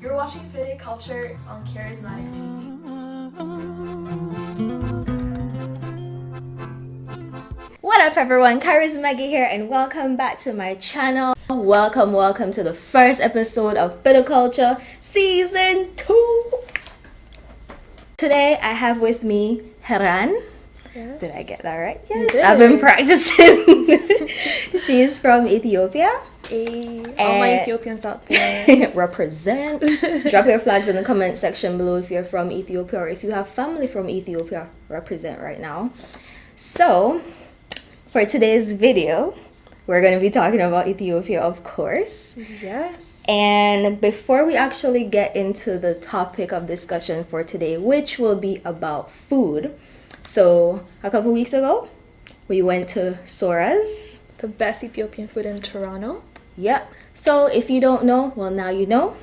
You're watching Fide Culture on Charismatic TV. What up everyone, Maggie here and welcome back to my channel. Welcome to the first episode of Fide Culture Season 2. Today I have with me Heran. Yes. Did I get that right? You Yes. did. I've been practicing. She's from Ethiopia. All my Ethiopians out there. Represent. Drop your flags in the comment section below if you're from Ethiopia or if you have family from Ethiopia. Represent right now. So, for today's video, we're going to be talking about Ethiopia, of course. Yes. And before we actually get into the topic of discussion for today, which will be about food. So, a couple weeks ago, we went to Sora's. The best Ethiopian food in Toronto. Yep. So, if you don't know, well, now you know.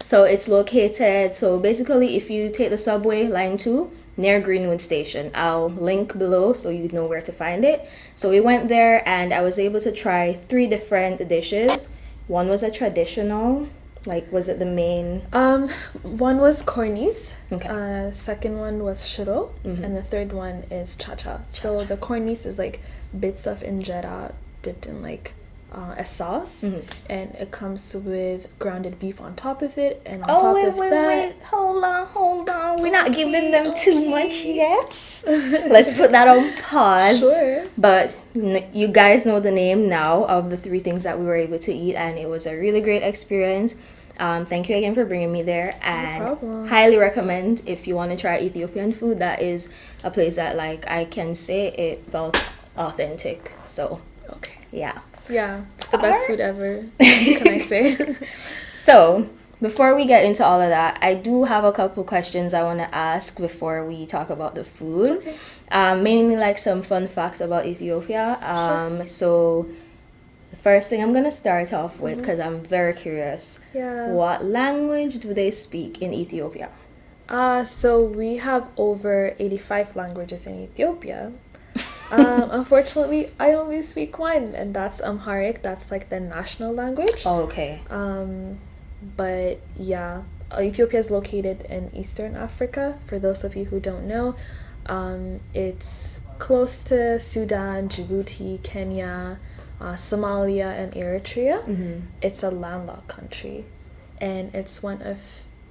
So, it's located, so basically, if you take the subway, line 2, near Greenwood Station. I'll link below so you know where to find it. So, we went there and I was able to try 3 different dishes. One was a traditional, like, was it the main? One was cornis. Okay. Second one was shiro. Mhm. And the third one is chacha. So the cornis is like bits of injera dipped in like a sauce, and it comes with grounded beef on top of it, and on top of that, Wait, hold on. We're not giving them too much yet. Let's put that on pause. Sure. But you guys know the name now of the 3 things that we were able to eat, and it was a really great experience. Thank you again for bringing me there, and No problem. highly recommend if you want to try Ethiopian food. That is a place that, like, I can say it felt authentic. So Okay. yeah. Yeah, it's the best food ever. What can I say? So, before we get into all of that, I do have a couple questions I want to ask before we talk about the food. Okay. Mainly like some fun facts about Ethiopia. So, the first thing I'm going to start off with, because I'm very curious. Yeah. What language do they speak in Ethiopia? So we have over 85 languages in Ethiopia. Unfortunately, I only speak one, and that's Amharic. That's like the national language. Oh, okay. But yeah, Ethiopia is located in Eastern Africa. For those of you who don't know, it's close to Sudan, Djibouti, Kenya, Somalia, and Eritrea. It's a landlocked country, and it's one of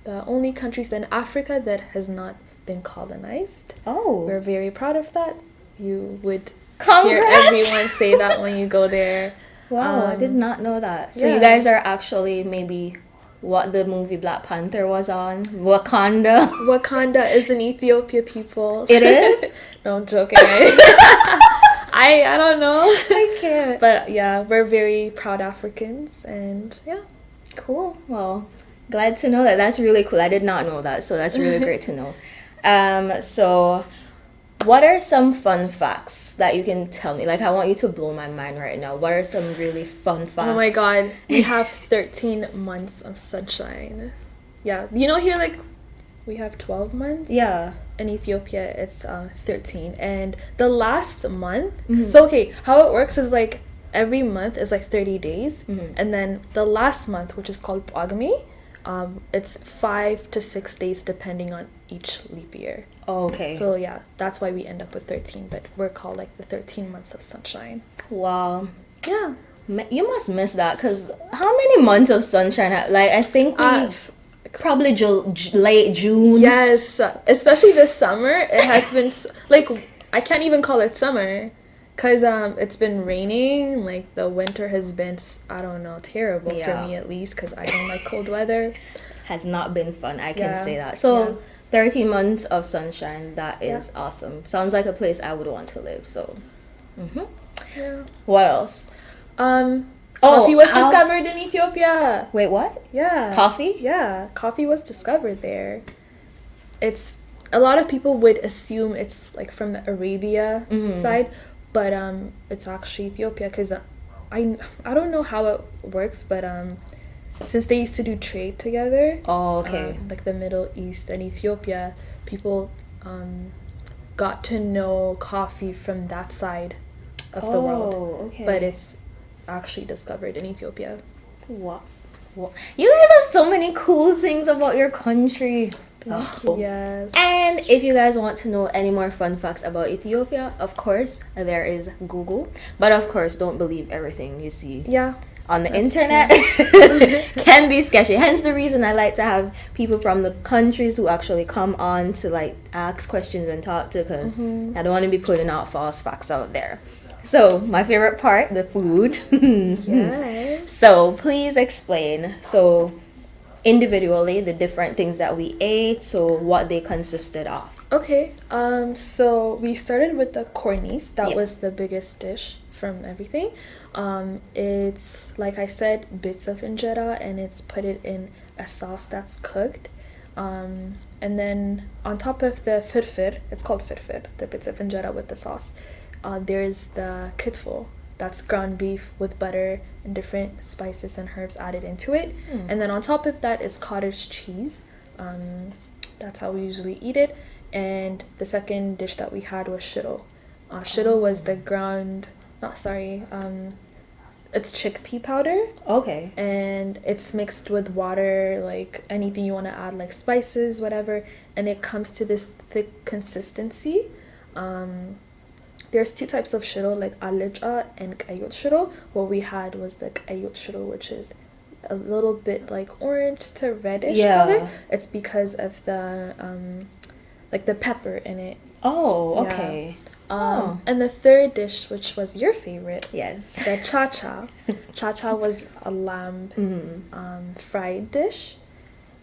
the only countries in Africa that has not been colonized. Oh. We're very proud of that. You would Congrats! hear everyone say that when you go there. Wow, I did not know that. So yeah. you guys are actually maybe what the movie Black Panther was on? Wakanda? Wakanda is an Ethiopia, people. It is? No, I'm joking. I don't know. I can't. But yeah, we're very proud Africans, and yeah. Cool. Well, glad to know that. That's really cool. I did not know that, so that's really great to know. So what are some fun facts that you can tell me? Like, I want you to blow my mind right now. What are some really fun facts? Oh my god, we have 13 months of sunshine. Yeah, you know here like we have 12 months. Yeah. In Ethiopia, it's 13, and the last month. So okay, how it works is like every month is like 30 days, and then the last month, which is called Pagmi, it's 5 to 6 days depending on each leap year. Oh, okay. So yeah, that's why we end up with 13, but we're called like the 13 months of sunshine. Wow. Yeah. You must miss that, because how many months of sunshine? Like, I think we probably late June. Yes, especially this summer. It has been like, I can't even call it summer, because it's been raining. Like, the winter has been, I don't know, terrible for me at least, because I don't like cold weather. Has not been fun, I can say that. So 13 months of sunshine, that is awesome. Sounds like a place I would want to live. So Yeah. what else? Coffee was discovered in Ethiopia. Wait, what? Yeah. Coffee? Yeah, coffee was discovered there. It's a lot of people would assume it's like from the Arabia side, but it's actually Ethiopia, because I don't know how it works, but since they used to do trade together, like the Middle East and Ethiopia, people got to know coffee from that side of the world. Okay. But it's actually discovered in Ethiopia. Wow. You guys have so many cool things about your country. Yes. And if you guys want to know any more fun facts about Ethiopia, of course, there is Google. But of course, don't believe everything you see on the internet. Can be sketchy. Hence the reason I like to have people from the countries who actually come on to like ask questions and talk to, because I don't want to be putting out false facts out there. So, my favorite part, the food. Yes. So, please explain. So, individually, the different things that we ate, so what they consisted of. Okay, so we started with the cornis. That was the biggest dish from everything. It's, like I said, bits of injera, and it's put it in a sauce that's cooked. And then on top of the firfir, it's called firfir, the bits of injera with the sauce, there's the kitfo. That's ground beef with butter and different spices and herbs added into it. And then on top of that is cottage cheese. That's how we usually eat it. And the second dish that we had was shiro. Shiro was the it's chickpea powder. Okay. And it's mixed with water, like anything you want to add, like spices, whatever. And it comes to this thick consistency. There's two types of shiro, like alija and qayot shiro. What we had was the qayot shiro, which is a little bit like orange to reddish color. It's because of the like the pepper in it. Oh, okay. And the third dish, which was your favorite, yes, the chacha. Chacha was a lamb fried dish.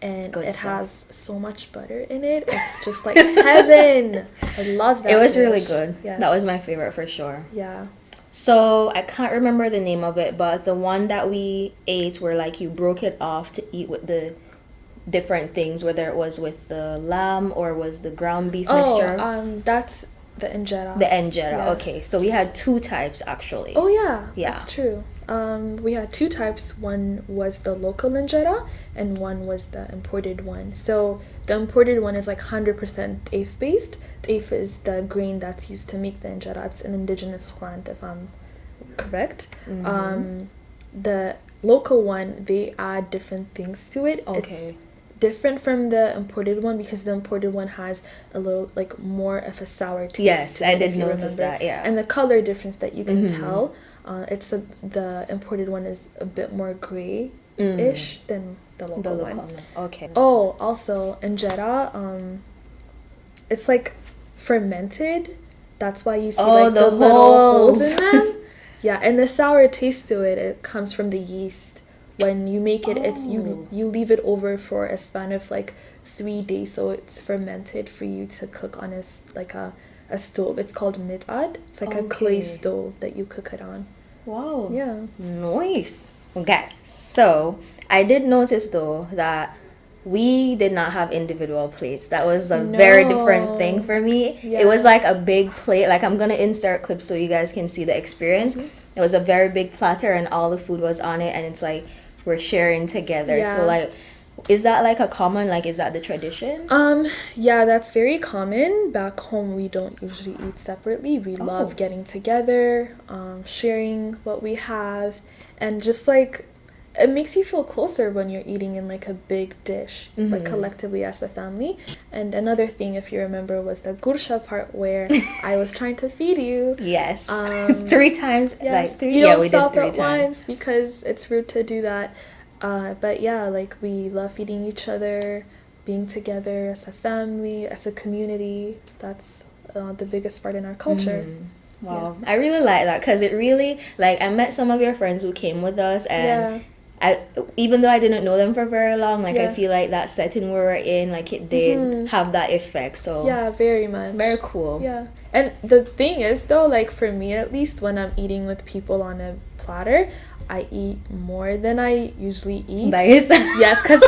And it has so much butter in it. It's just like heaven. I love that. It was dish. really good. Yes. That was my favorite for sure. Yeah. So I can't remember the name of it, but the one that we ate where like you broke it off to eat with the different things, whether it was with the lamb or was the ground beef mixture. That's the injera. The injera. Okay. So we had two types actually. Oh yeah. That's true. We had two types. One was the local injera and one was the imported one. So the imported one is like 100% teff based. Teff is the grain that's used to make the injera. It's an indigenous plant, if I'm correct. The local one, they add different things to it. Okay. It's different from the imported one because the imported one has a little like more of a sour taste. Yes, I did notice that. Yeah. And the color difference that you can tell. It's the imported one is a bit more gray-ish than the local one. Okay. Oh, also injera, it's like fermented. That's why you see like the little holes in them. Yeah, and the sour taste to it, it comes from the yeast. When you make it, it's you leave it over for a span of like 3 days, so it's fermented for you to cook on a stove. It's called mitad. It's like a clay stove that you cook it on. Wow. Yeah. Nice. Okay. So I did notice though that we did not have individual plates. That was a very different thing for me. Yeah. It was like a big plate. Like I'm gonna insert clips so you guys can see the experience. It was a very big platter and all the food was on it, and it's like we're sharing together. Yeah. So like, is that like a common, like, is that the tradition? Yeah, that's very common. Back home, we don't usually eat separately. We love getting together, sharing what we have, and just like, it makes you feel closer when you're eating in like a big dish, like collectively as a family. And another thing, if you remember, was the gursha part where I was trying to feed you. Yes. 3 times. Yes. Like, you don't stop at once because it's rude to do that. But yeah, like we love feeding each other, being together as a family, as a community. That's the biggest part in our culture. Wow. Yeah. I really like that because it really, like, I met some of your friends who came with us, and even though I didn't know them for very long, like I feel like that setting we were in, like it did have that effect. So yeah, very much. Very cool. Yeah. And the thing is though, like for me at least, when I'm eating with people on a platter, I eat more than I usually eat. Nice. Yes, because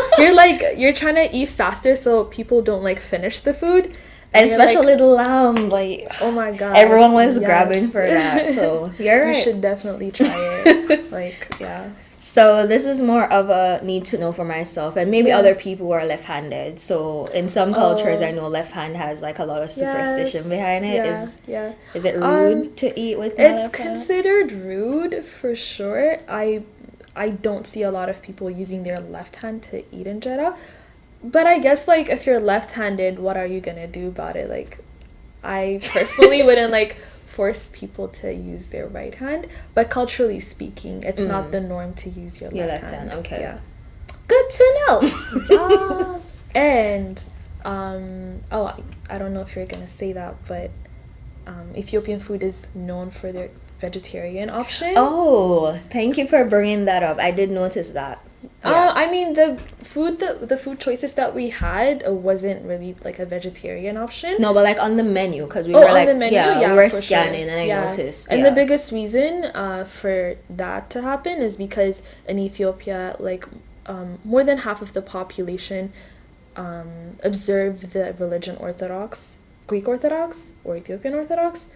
you're trying to eat faster so people don't like finish the food. Especially the lamb, like, oh my god, everyone was grabbing for that. So you're right. You should definitely try it. Like, yeah. So this is more of a need to know for myself, and maybe other people who are left-handed. So in some cultures, I know left hand has like a lot of superstition behind it. Is it rude to eat with? It's considered rude for sure. I don't see a lot of people using their left hand to eat injera. But I guess, like, if you're left-handed, what are you gonna do about it? Like, I personally wouldn't, like, force people to use their right hand. But culturally speaking, it's not the norm to use your left hand. Okay. Yeah. Good to know. Yes. And, I don't know if you're gonna say that, but Ethiopian food is known for their vegetarian option. Oh, thank you for bringing that up. I did notice that. Yeah. I mean, the food choices that we had wasn't really like a vegetarian option. No, but like on the menu, because we were like, on the menu? yeah, we were for scanning sure. and I noticed. And the biggest reason for that to happen is because in Ethiopia, like more than half of the population observe the religion Greek Orthodox or Ethiopian Orthodox.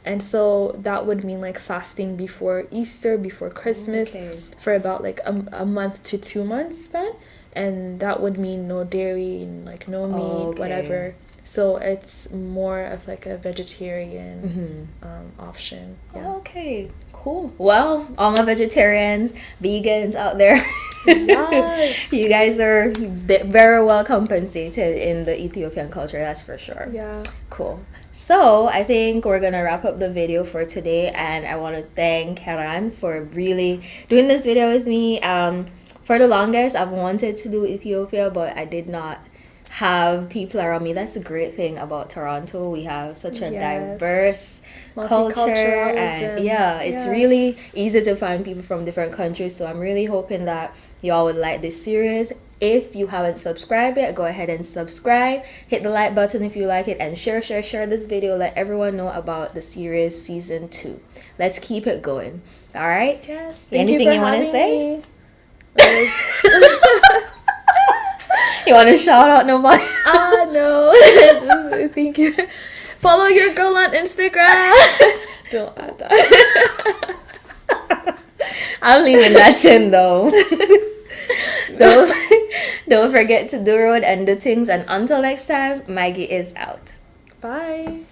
And so that would mean like fasting before Easter, before Christmas, for about like a month to 2 months span. And that would mean no dairy, and like no meat, whatever. So it's more of like a vegetarian option. Yeah. Okay, cool. Well, all my vegetarians, vegans out there, Yes. you guys are very well compensated in the Ethiopian culture, that's for sure. Yeah. Cool. So I think we're gonna wrap up the video for today, and I want to thank Haran for really doing this video with me. For the longest, I've wanted to do Ethiopia, but I did not have people around me. That's the great thing about Toronto. We have such a diverse culture, and it's really easy to find people from different countries. So I'm really hoping that y'all would like this series. If you haven't subscribed yet, go ahead and subscribe. Hit the like button if you like it, and share this video. Let everyone know about the series season 2. Let's keep it going. All right? Yes. Anything you want to say? You want to shout out nobody? No. Just, thank you. Follow your girl on Instagram. Don't add that. I'm leaving that in though. Don't forget to do road and do things, and until next time, Maggie is out. Bye.